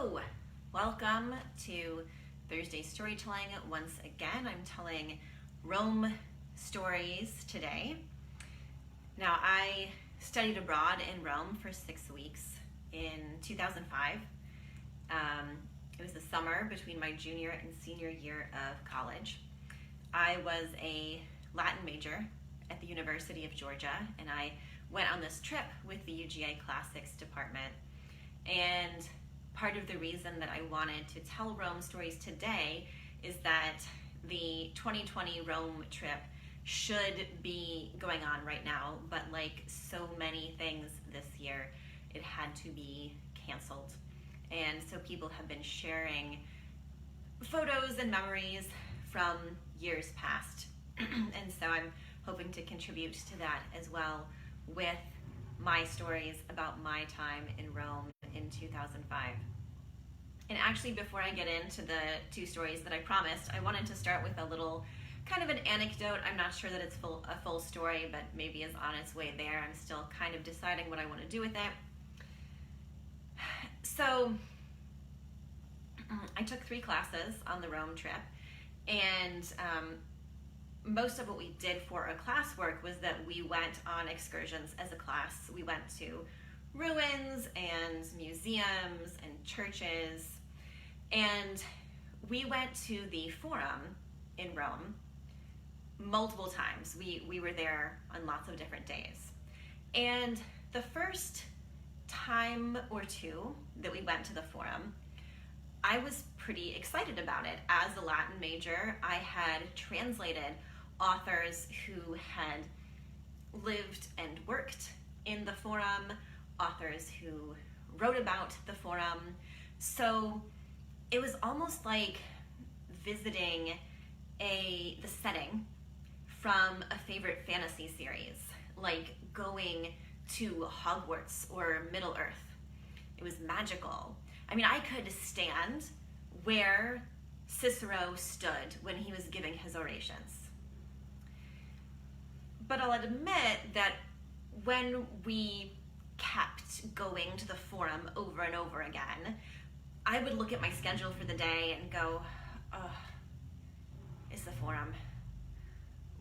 Hello! Welcome to Thursday Storytelling. Once again, I'm telling Rome stories today. Now, I studied abroad in Rome for 6 weeks in 2005. It was the summer between my junior and senior year of college. I was a Latin major at the University of Georgia, and I went on this trip with the UGA Classics department. And part of the reason that I wanted to tell Rome stories today is that the 2020 Rome trip should be going on right now, but like so many things this year, it had to be canceled. And so people have been sharing photos and memories from years past. And so I'm hoping to contribute to that as well with my stories about my time in Rome in 2005. And actually, before I get into the two stories that I promised, I wanted to start with a little kind of an anecdote. I'm not sure that it's a full story, but maybe is on its way there. I'm still kind of deciding what I want to do with it. So I took 3 classes on the Rome trip, and most of what we did for our classwork was that we went on excursions as a class. We went to ruins and museums and churches, and we went to the Forum in Rome multiple times. We were there on lots of different days. And the first time or two that we went to the Forum, I was pretty excited about it. As a Latin major, I had translated authors who had lived and worked in the Forum, authors who wrote about the Forum. So it was almost like visiting the setting from a favorite fantasy series, like going to Hogwarts or Middle-earth. It was magical. I mean, I could stand where Cicero stood when he was giving his orations. But I'll admit that when we kept going to the Forum over and over again, I would look at my schedule for the day and go, oh, it's the Forum.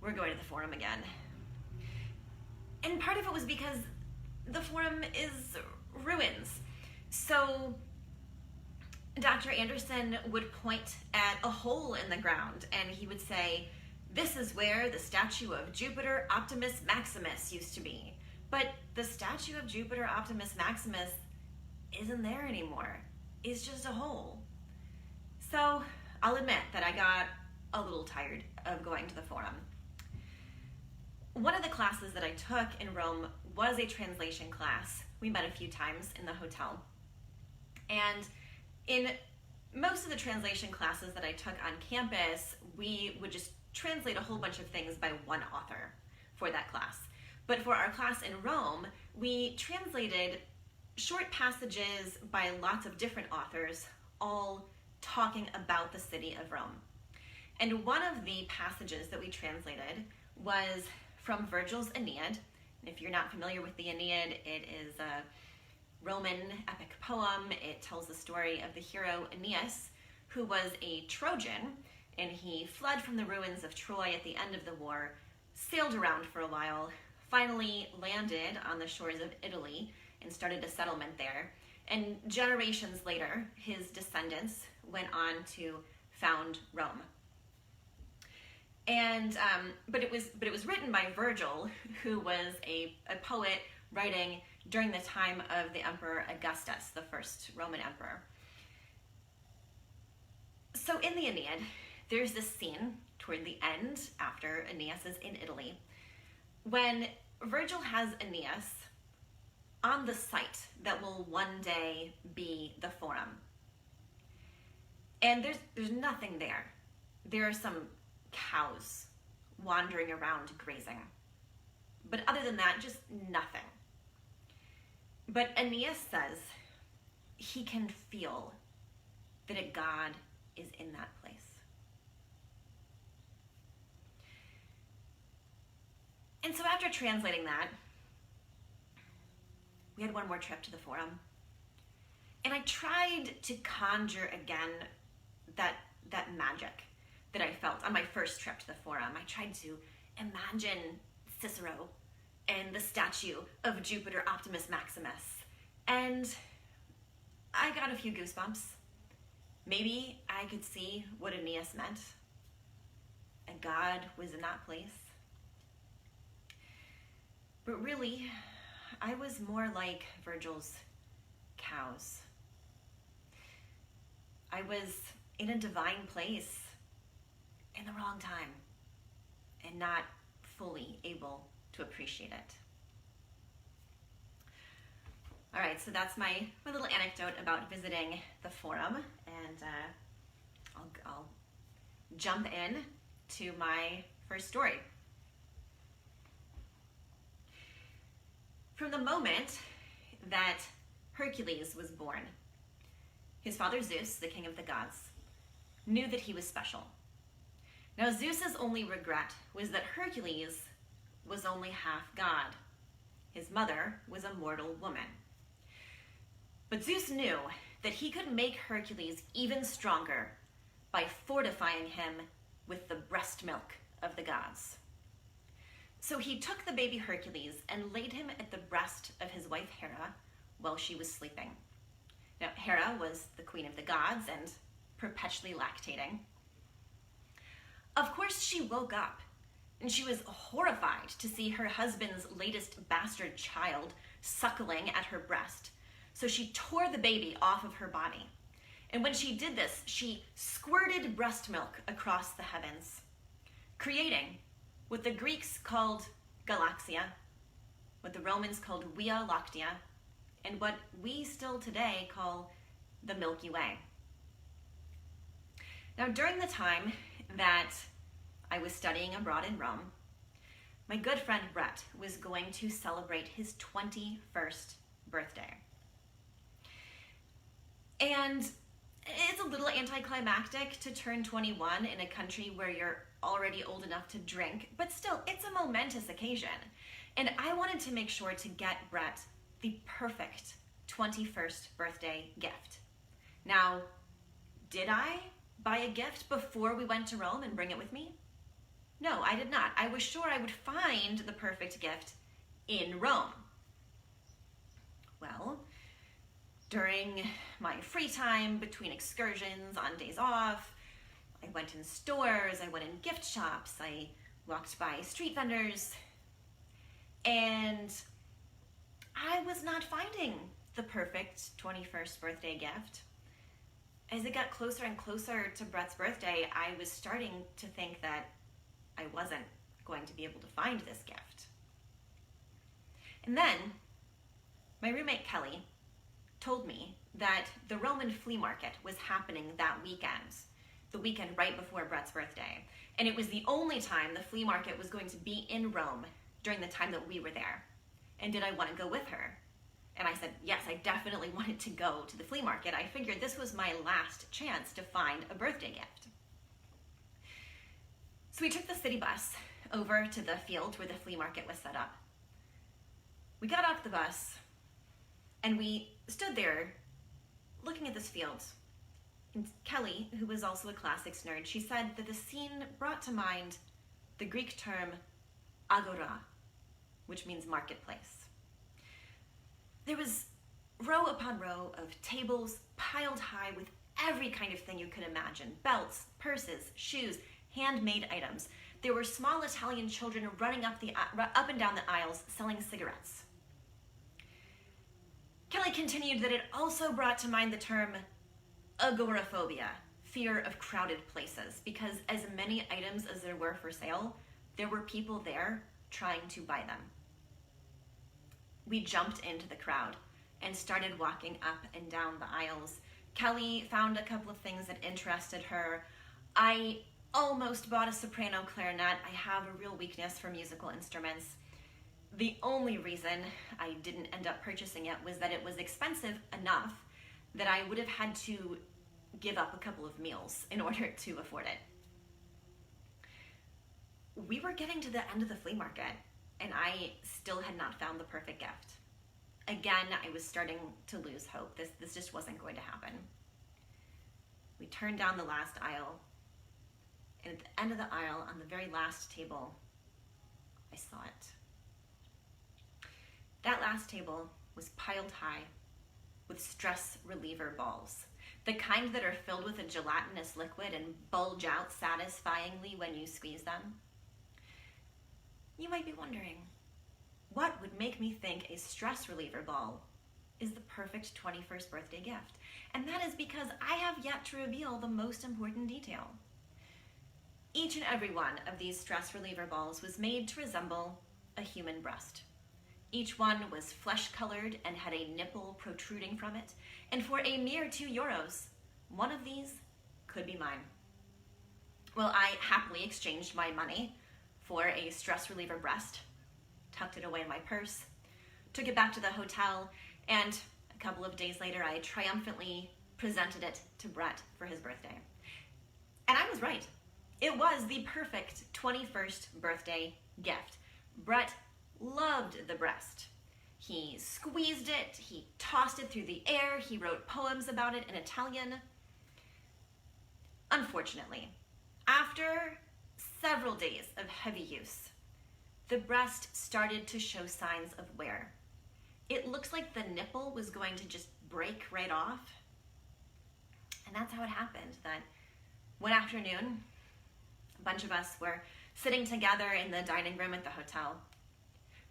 We're going to the Forum again. And part of it was because the Forum is ruins. So Dr. Anderson would point at a hole in the ground and he would say, this is where the statue of Jupiter Optimus Maximus used to be. But the statue of Jupiter Optimus Maximus isn't there anymore. It's just a hole. So I'll admit that I got a little tired of going to the Forum. One of the classes that I took in Rome was a translation class. We met a few times in the hotel. And in most of the translation classes that I took on campus, we would just translate a whole bunch of things by one author for that class. But for our class in Rome, we translated short passages by lots of different authors, all talking about the city of Rome. And one of the passages that we translated was from Virgil's Aeneid. And if you're not familiar with the Aeneid, it is a Roman epic poem. It tells the story of the hero Aeneas, who was a Trojan, and he fled from the ruins of Troy at the end of the war, sailed around for a while, finally landed on the shores of Italy and started a settlement there. And generations later, his descendants went on to found Rome. And but it was written by Virgil, who was a poet writing during the time of the Emperor Augustus, the first Roman emperor. So in the Aeneid, there's this scene toward the end, after Aeneas is in Italy, when Virgil has Aeneas on the site that will one day be the Forum. And there's nothing there. There are some cows wandering around grazing. But other than that, just nothing. But Aeneas says he can feel that a god is in that place. And so after translating that, we had one more trip to the Forum. And I tried to conjure again that magic that I felt on my first trip to the Forum. I tried to imagine Cicero and the statue of Jupiter Optimus Maximus, and I got a few goosebumps. Maybe I could see what Aeneas meant. A god was in that place. But really, I was more like Virgil's cows. I was in a divine place in the wrong time and not fully able to appreciate it. All right, so that's my little anecdote about visiting the Forum, and I'll jump in to my first story. From the moment that Hercules was born, his father Zeus, the king of the gods, knew that he was special. Now Zeus's only regret was that Hercules was only half god. His mother was a mortal woman. But Zeus knew that he could make Hercules even stronger by fortifying him with the breast milk of the gods. So he took the baby Hercules and laid him at the breast of his wife Hera while she was sleeping. Now, Hera was the queen of the gods and perpetually lactating. Of course, she woke up and she was horrified to see her husband's latest bastard child suckling at her breast. So she tore the baby off of her body. And when she did this, she squirted breast milk across the heavens, creating what the Greeks called Galaxia, what the Romans called Via Lactea, and what we still today call the Milky Way. Now, during the time that I was studying abroad in Rome, my good friend Brett was going to celebrate his 21st birthday. And it's a little anticlimactic to turn 21 in a country where you're already old enough to drink, but still, it's a momentous occasion. And I wanted to make sure to get Brett the perfect 21st birthday gift. Now, did I buy a gift before we went to Rome and bring it with me? No, I did not. I was sure I would find the perfect gift in Rome. Well, during my free time between excursions on days off, I went in stores, I went in gift shops, I walked by street vendors, and I was not finding the perfect 21st birthday gift. As it got closer and closer to Brett's birthday, I was starting to think that I wasn't going to be able to find this gift. And then my roommate Kelly told me that the Roman flea market was happening that weekend, the weekend right before Brett's birthday. And it was the only time the flea market was going to be in Rome during the time that we were there. And did I want to go with her? And I said, yes, I definitely wanted to go to the flea market. I figured this was my last chance to find a birthday gift. So we took the city bus over to the field where the flea market was set up. We got off the bus and we stood there looking at this field. And Kelly, who was also a classics nerd, she said that the scene brought to mind the Greek term agora, which means marketplace. There was row upon row of tables piled high with every kind of thing you could imagine: belts, purses, shoes, handmade items. There were small Italian children running up and down the aisles selling cigarettes. Kelly continued that it also brought to mind the term agoraphobia, fear of crowded places, because as many items as there were for sale, there were people there trying to buy them. We jumped into the crowd and started walking up and down the aisles. Kelly found a couple of things that interested her. I almost bought a soprano clarinet. I have a real weakness for musical instruments. The only reason I didn't end up purchasing it was that it was expensive enough that I would have had to give up a couple of meals in order to afford it. We were getting to the end of the flea market, and I still had not found the perfect gift. Again, I was starting to lose hope. This just wasn't going to happen. We turned down the last aisle, and at the end of the aisle, on the very last table, I saw it. That last table was piled high with stress reliever balls, the kind that are filled with a gelatinous liquid and bulge out satisfyingly when you squeeze them. You might be wondering, what would make me think a stress reliever ball is the perfect 21st birthday gift? And that is because I have yet to reveal the most important detail. Each and every one of these stress reliever balls was made to resemble a human breast. Each one was flesh-colored and had a nipple protruding from it, and for a mere €2, one of these could be mine. Well, I happily exchanged my money for a stress reliever breast, tucked it away in my purse, took it back to the hotel, and a couple of days later, I triumphantly presented it to Brett for his birthday. And I was right. It was the perfect 21st birthday gift. Brett loved the breast. He squeezed it, he tossed it through the air, he wrote poems about it in Italian. Unfortunately, after several days of heavy use, the breast started to show signs of wear. It looks like the nipple was going to just break right off. And that's how it happened, that one afternoon, a bunch of us were sitting together in the dining room at the hotel.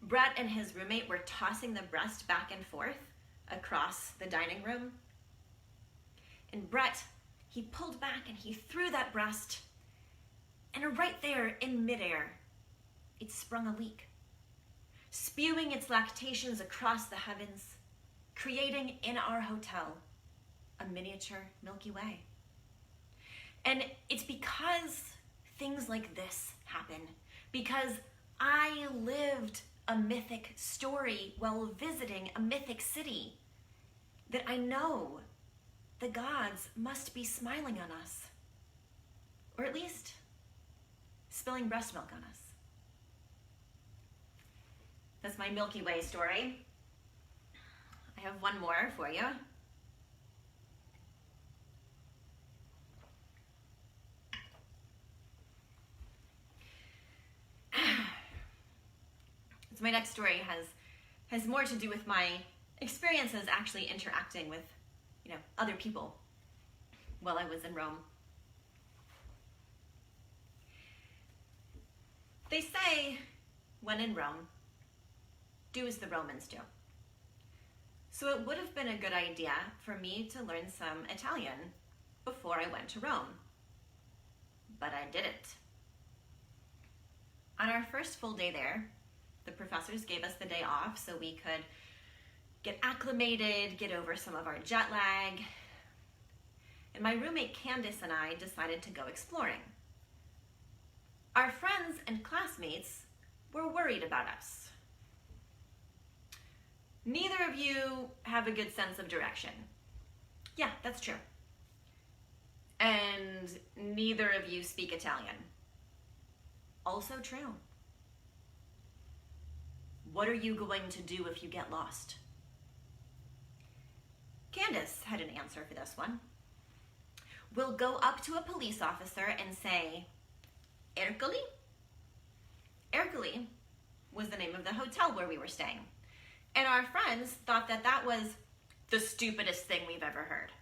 Brett and his roommate were tossing the breast back and forth across the dining room. And Brett, he pulled back and he threw that breast, and right there in midair, it sprung a leak, spewing its lactations across the heavens, creating in our hotel a miniature Milky Way. And it's because things like this happen, because I lived a mythic story while visiting a mythic city, that I know the gods must be smiling on us, or at least spilling breast milk on us. That's my Milky Way story. I have one more for you. So my next story has more to do with my experiences actually interacting with, other people while I was in Rome. They say, when in Rome, do as the Romans do. So it would have been a good idea for me to learn some Italian before I went to Rome. But I didn't. On our first full day there, the professors gave us the day off so we could get acclimated, get over some of our jet lag. And my roommate Candace and I decided to go exploring. Our friends and classmates were worried about us. Neither of you have a good sense of direction. Yeah, that's true. And neither of you speak Italian. Also true. What are you going to do if you get lost? Candace had an answer for this one. We'll go up to a police officer and say, Ercole? Ercole was the name of the hotel where we were staying. And our friends thought that that was the stupidest thing we've ever heard.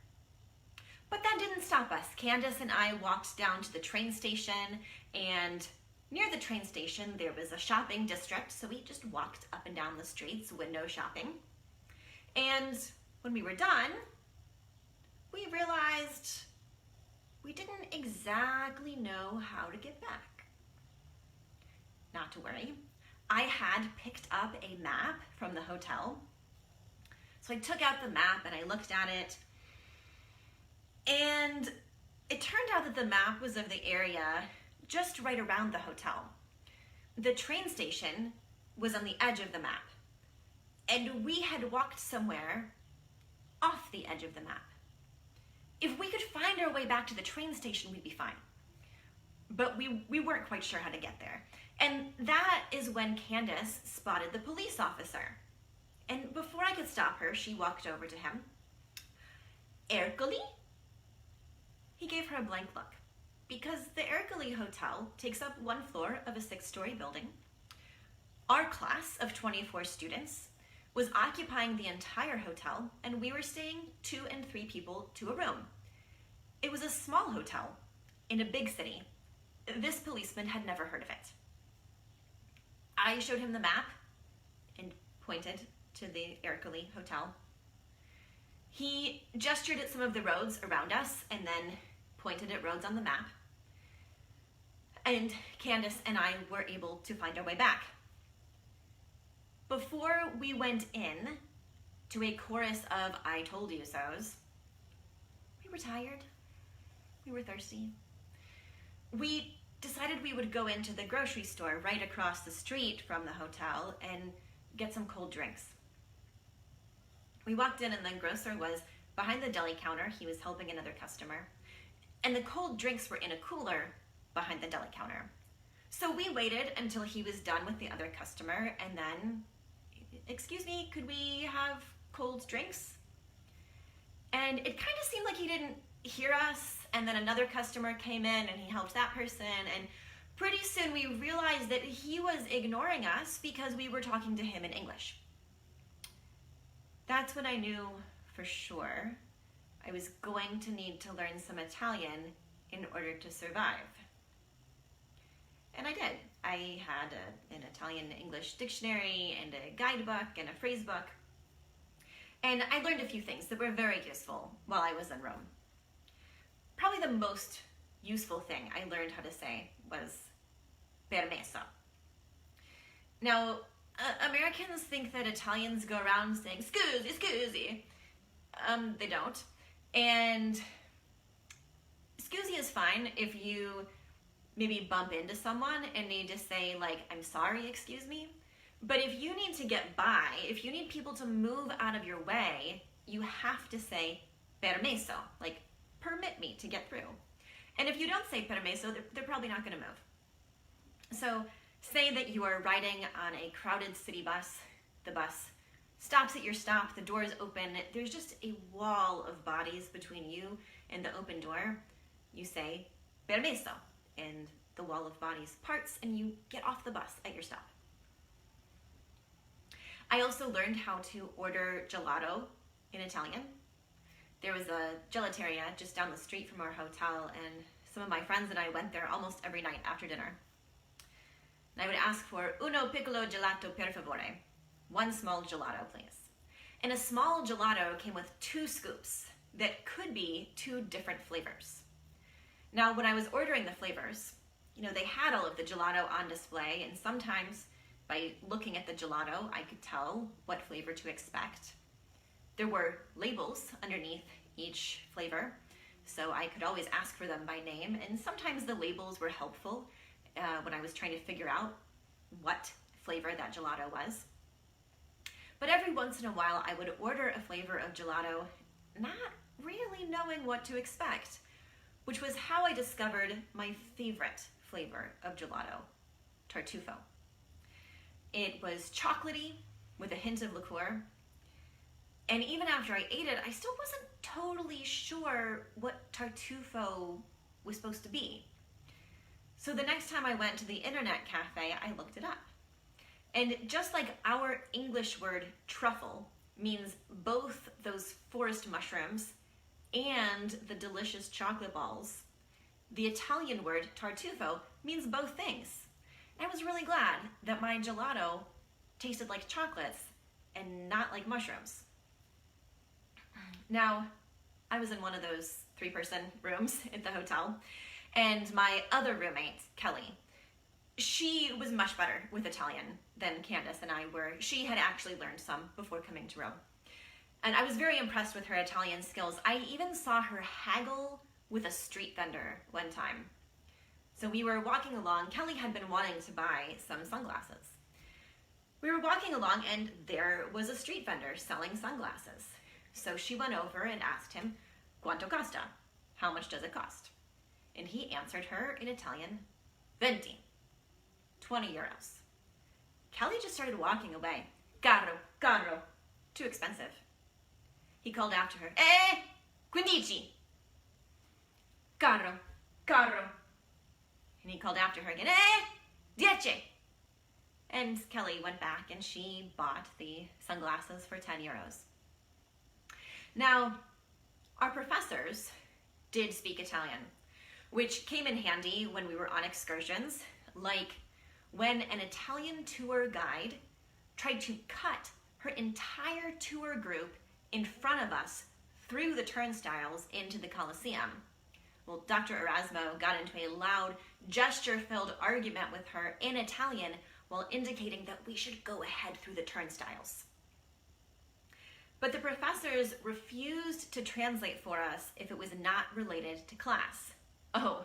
But that didn't stop us. Candace and I walked down to the train station, and near the train station there was a shopping district, so we just walked up and down the streets, window shopping. And when we were done, we realized we didn't exactly know how to get back. Not to worry. I had picked up a map from the hotel. So I took out the map and I looked at it. And it turned out that the map was of the area just right around the hotel. The train station was on the edge of the map. And we had walked somewhere off the edge of the map. If we could find our way back to the train station, we'd be fine. But we weren't quite sure how to get there. And that is when Candace spotted the police officer. And before I could stop her, she walked over to him. Ercole? He gave her a blank look, because the Ercole Hotel takes up one floor of a 6-story building. Our class of 24 students was occupying the entire hotel, and we were staying 2 and 3 people to a room. It was a small hotel in a big city. This policeman had never heard of it. I showed him the map and pointed to the Ercole Hotel. He gestured at some of the roads around us and then pointed at roads on the map. And Candace and I were able to find our way back. Before we went in to a chorus of I told you so's, we were tired. We were thirsty. We decided we would go into the grocery store right across the street from the hotel and get some cold drinks. We walked in and the grocer was behind the deli counter. He was helping another customer. And the cold drinks were in a cooler behind the deli counter. So we waited until he was done with the other customer and then, excuse me, could we have cold drinks? And it kind of seemed like he didn't hear us, and then another customer came in and he helped that person, and pretty soon we realized that he was ignoring us because we were talking to him in English. That's when I knew for sure I was going to need to learn some Italian in order to survive. And I did. I had an Italian-English dictionary and a guidebook and a phrase book. And I learned a few things that were very useful while I was in Rome. Probably the most useful thing I learned how to say was permesso. Now, Americans think that Italians go around saying, scusi, scusi. They don't. And scusi is fine if you maybe bump into someone and need to say, like, I'm sorry, excuse me. But if you need to get by, if you need people to move out of your way, you have to say permesso, like, permit me to get through. And if you don't say permesso, they're probably not going to move. So say that you are riding on a crowded city bus. The bus stops at your stop, the doors open, there's just a wall of bodies between you and the open door. You say permesso, and the wall of bodies parts and you get off the bus at your stop. I also learned how to order gelato in Italian. There was a gelateria just down the street from our hotel, and some of my friends and I went there almost every night after dinner. And I would ask for uno piccolo gelato per favore. 1 small gelato, please. And a small gelato came with 2 scoops that could be 2 different flavors. Now, when I was ordering the flavors, they had all of the gelato on display, and sometimes by looking at the gelato, I could tell what flavor to expect. There were labels underneath each flavor, so I could always ask for them by name, and sometimes the labels were helpful when I was trying to figure out what flavor that gelato was. But every once in a while, I would order a flavor of gelato, not really knowing what to expect, which was how I discovered my favorite flavor of gelato, Tartufo. It was chocolatey with a hint of liqueur. And even after I ate it, I still wasn't totally sure what Tartufo was supposed to be. So the next time I went to the internet cafe, I looked it up. And just like our English word truffle means both those forest mushrooms and the delicious chocolate balls, the Italian word tartufo means both things. And I was really glad that my gelato tasted like chocolates and not like mushrooms. Now, I was in one of those 3-person rooms at the hotel, and my other roommate, Kelly, she was much better with Italian than Candace and I were. She had actually learned some before coming to Rome. And I was very impressed with her Italian skills. I even saw her haggle with a street vendor one time. So we were walking along. Kelly had been wanting to buy some sunglasses. We were walking along and there was a street vendor selling sunglasses. So she went over and asked him, "Quanto costa?" How much does it cost? And he answered her in Italian, 20 euros. Kelly just started walking away. Caro, caro, Too expensive. He called after her, 15. Caro, caro. And he called after her again, 10. And Kelly went back and she bought the sunglasses for 10 euros. Now, our professors did speak Italian, which came in handy when we were on excursions, like when an Italian tour guide tried to cut her entire tour group in front of us through the turnstiles into the Colosseum. Well, Dr. Erasmo got into a loud, gesture-filled argument with her in Italian while indicating that we should go ahead through the turnstiles. But the professors refused to translate for us if it was not related to class. Oh,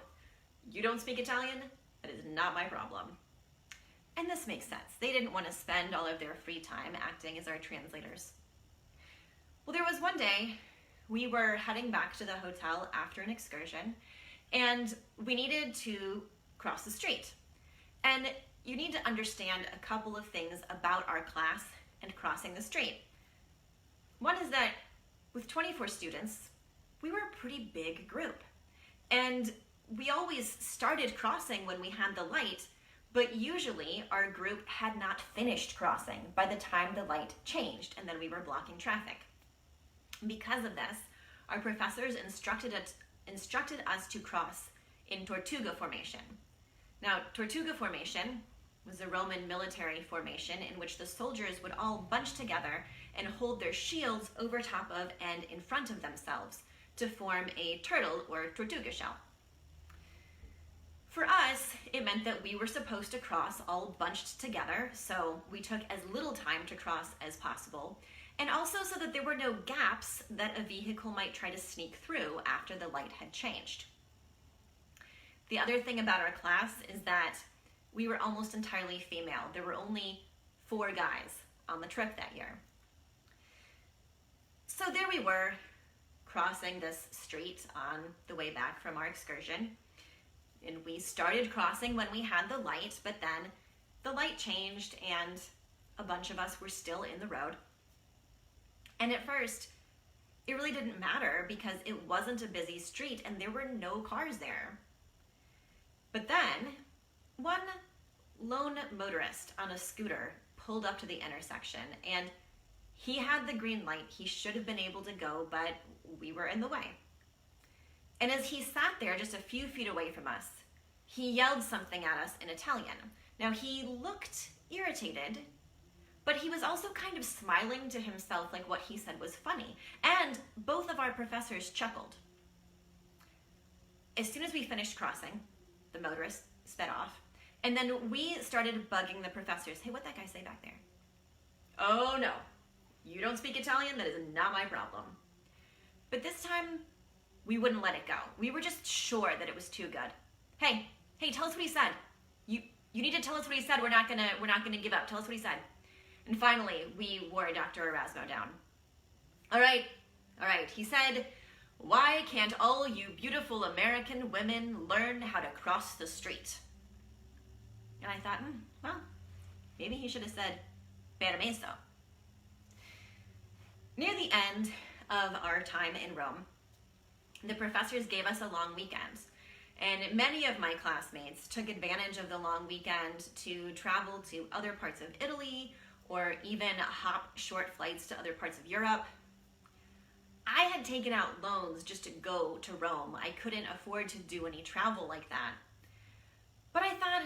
you don't speak Italian? That is not my problem. And this makes sense. They didn't want to spend all of their free time acting as our translators. Well, there was one day we were heading back to the hotel after an excursion, and we needed to cross the street. And you need to understand a couple of things about our class and crossing the street. One is that with 24 students, we were a pretty big group. And we always started crossing when we had the light, but usually our group had not finished crossing by the time the light changed, and then we were blocking traffic. Because of this, our professors instructed us to cross in Tortuga formation. Now, Tortuga formation was a Roman military formation in which the soldiers would all bunch together and hold their shields over top of and in front of themselves to form a turtle or tortuga shell. For us, it meant that we were supposed to cross all bunched together, so we took as little time to cross as possible, and also so that there were no gaps that a vehicle might try to sneak through after the light had changed. The other thing about our class is that we were almost entirely female. There were only 4 guys on the trip that year. So there we were, crossing this street on the way back from our excursion. And we started crossing when we had the light, but then the light changed and a bunch of us were still in the road. And at first, it really didn't matter because it wasn't a busy street and there were no cars there. But then, one lone motorist on a scooter pulled up to the intersection and he had the green light. He should have been able to go, but we were in the way. And as he sat there just a few feet away from us, he yelled something at us in Italian. Now, he looked irritated, but he was also kind of smiling to himself like what he said was funny. And both of our professors chuckled. As soon as we finished crossing, the motorist sped off, and then we started bugging the professors. Hey, what'd that guy say back there? Oh no, you don't speak Italian? That is not my problem. But this time, we wouldn't let it go. We were just sure that it was too good. Hey, tell us what he said. You need to tell us what he said. We're not gonna give up. Tell us what he said. And finally, we wore Dr. Erasmo down. All right. He said, "Why can't all you beautiful American women learn how to cross the street?" And I thought, well, maybe he should have said, "Permesso." Near the end of our time in Rome, the professors gave us a long weekend, and many of my classmates took advantage of the long weekend to travel to other parts of Italy or even hop short flights to other parts of Europe. I had taken out loans just to go to Rome. I couldn't afford to do any travel like that. But I thought,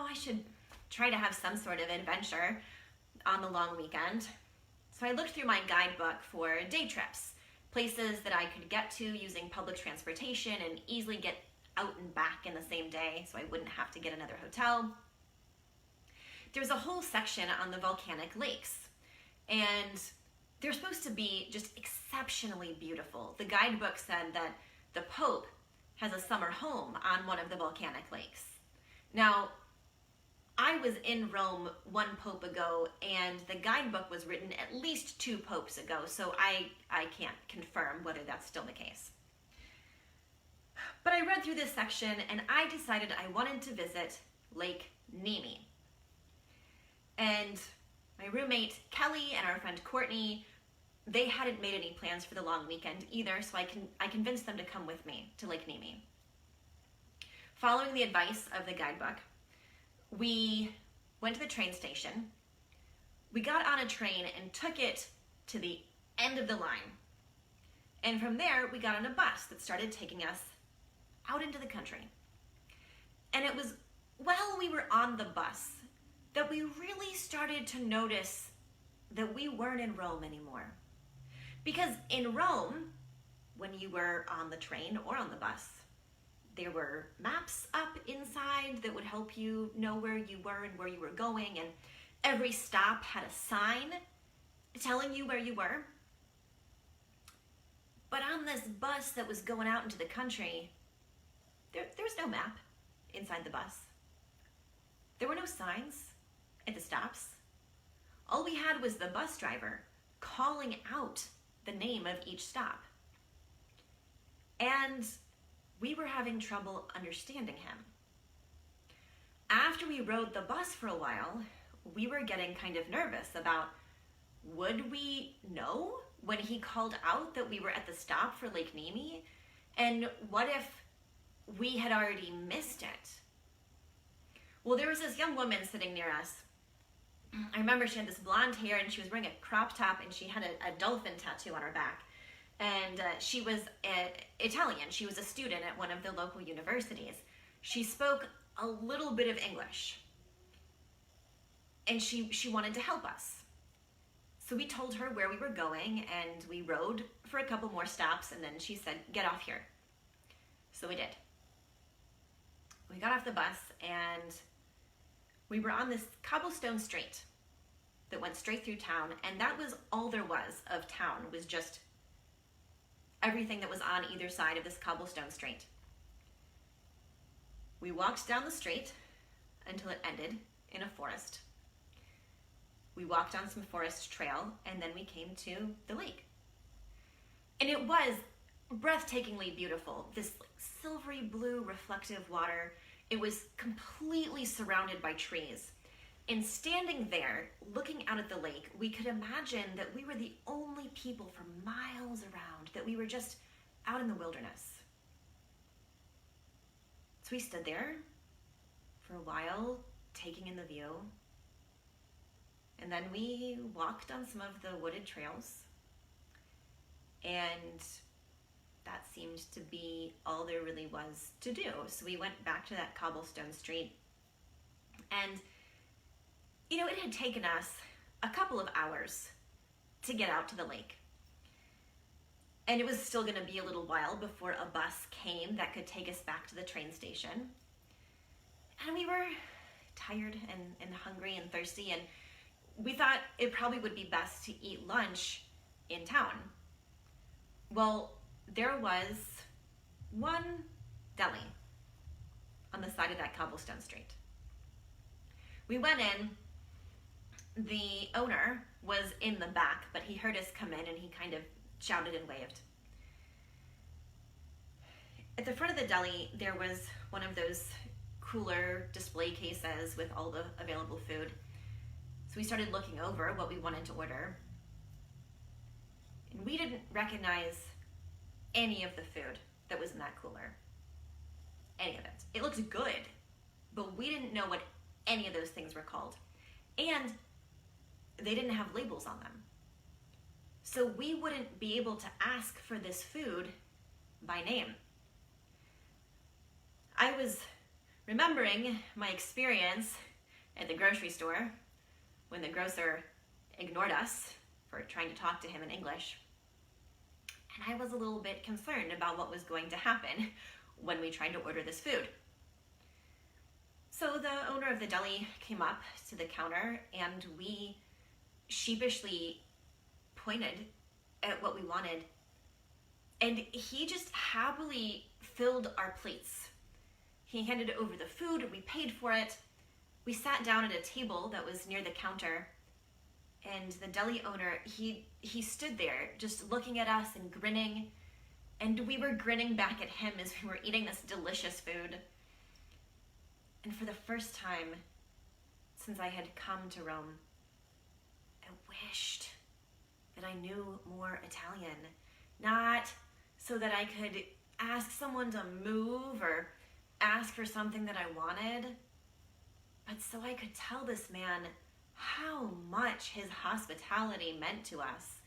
I should try to have some sort of adventure on the long weekend. So I looked through my guidebook for day trips, places that I could get to using public transportation and easily get out and back in the same day so I wouldn't have to get another hotel. There was a whole section on the volcanic lakes, and they're supposed to be just exceptionally beautiful. The guidebook said that the Pope has a summer home on one of the volcanic lakes. Now, I was in Rome one pope ago, and the guidebook was written at least 2 popes ago, so I can't confirm whether that's still the case. But I read through this section, and I decided I wanted to visit Lake Nemi. And my roommate Kelly and our friend Courtney they hadn't made any plans for the long weekend either, so I convinced them to come with me to Lake Nemi. Following the advice of the guidebook, we went to the train station. We got on a train and took it to the end of the line. And from there, we got on a bus that started taking us out into the country. And it was while we were on the bus that we really started to notice that we weren't in Rome anymore. Because in Rome, when you were on the train or on the bus, there were maps up inside that would help you know where you were and where you were going, and every stop had a sign telling you where you were. But on this bus that was going out into the country, there was no map inside the bus. There were no signs at the stops. All we had was the bus driver calling out the name of each stop. And we were having trouble understanding him. After we rode the bus for a while, we were getting kind of nervous about, would we know when he called out that we were at the stop for Lake Nemi? And what if we had already missed it? Well, there was this young woman sitting near us. I remember she had this blonde hair and she was wearing a crop top and she had a dolphin tattoo on her back. And she was Italian. She was a student at one of the local universities. She spoke a little bit of English. And she wanted to help us. So we told her where we were going and we rode for a couple more stops and then she said, "Get off here." So we did. We got off the bus and we were on this cobblestone street that went straight through town, and that was all there was of town, was just everything that was on either side of this cobblestone street. We walked down the street until it ended in a forest. We walked on some forest trail, and then we came to the lake. And it was breathtakingly beautiful, this silvery blue reflective water. It was completely surrounded by trees. And standing there, looking out at the lake, we could imagine that we were the only people for miles around, that we were just out in the wilderness. So we stood there for a while, taking in the view. And then we walked on some of the wooded trails. And that seemed to be all there really was to do. So we went back to that cobblestone street. And, it had taken us a couple of hours to get out to the lake. And it was still going to be a little while before a bus came that could take us back to the train station. And we were tired and hungry and thirsty, and we thought it probably would be best to eat lunch in town. Well, there was one deli on the side of that cobblestone street. We went in. The owner was in the back, but he heard us come in and he kind of shouted and waved. At the front of the deli, there was one of those cooler display cases with all the available food. So we started looking over what we wanted to order. And we didn't recognize any of the food that was in that cooler. Any of it. It looked good, but we didn't know what any of those things were called. And they didn't have labels on them. So we wouldn't be able to ask for this food by name. I was remembering my experience at the grocery store when the grocer ignored us for trying to talk to him in English. And I was a little bit concerned about what was going to happen when we tried to order this food. So the owner of the deli came up to the counter and we sheepishly pointed at what we wanted. And he just happily filled our plates. He handed over the food, we paid for it. We sat down at a table that was near the counter, and the deli owner, he stood there just looking at us and grinning, and we were grinning back at him as we were eating this delicious food. And for the first time since I had come to Rome, I wished that I knew more Italian. Not so that I could ask someone to move or ask for something that I wanted, but so I could tell this man how much his hospitality meant to us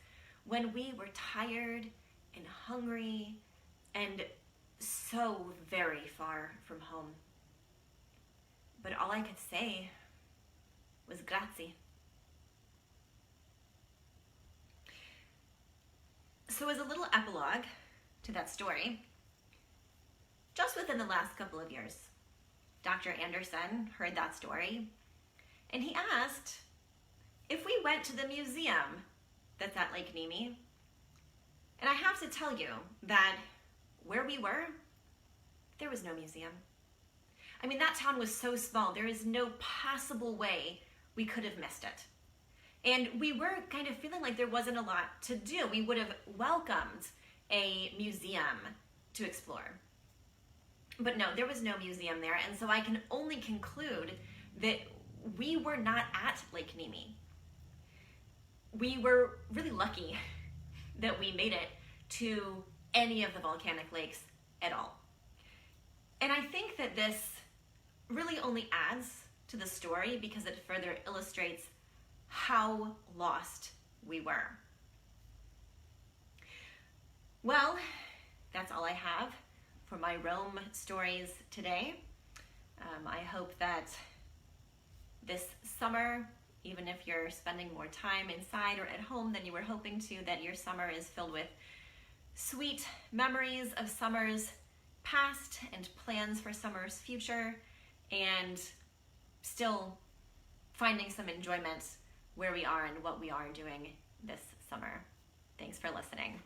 when we were tired and hungry and so very far from home. But all I could say was grazie. So as a little epilogue to that story, just within the last couple of years, Dr. Anderson heard that story, and he asked if we went to the museum that's at Lake Nemi. And I have to tell you that where we were, there was no museum. I mean, that town was so small, there is no possible way we could have missed it. And we were kind of feeling like there wasn't a lot to do. We would have welcomed a museum to explore. But no, there was no museum there, and so I can only conclude that we were not at Lake Nemi. We were really lucky that we made it to any of the volcanic lakes at all. And I think that this really only adds to the story because it further illustrates how lost we were. Well, that's all I have for my Rome stories today. I hope that this summer, even if you're spending more time inside or at home than you were hoping to, that your summer is filled with sweet memories of summers past and plans for summer's future, and still finding some enjoyment where we are and what we are doing this summer. Thanks for listening.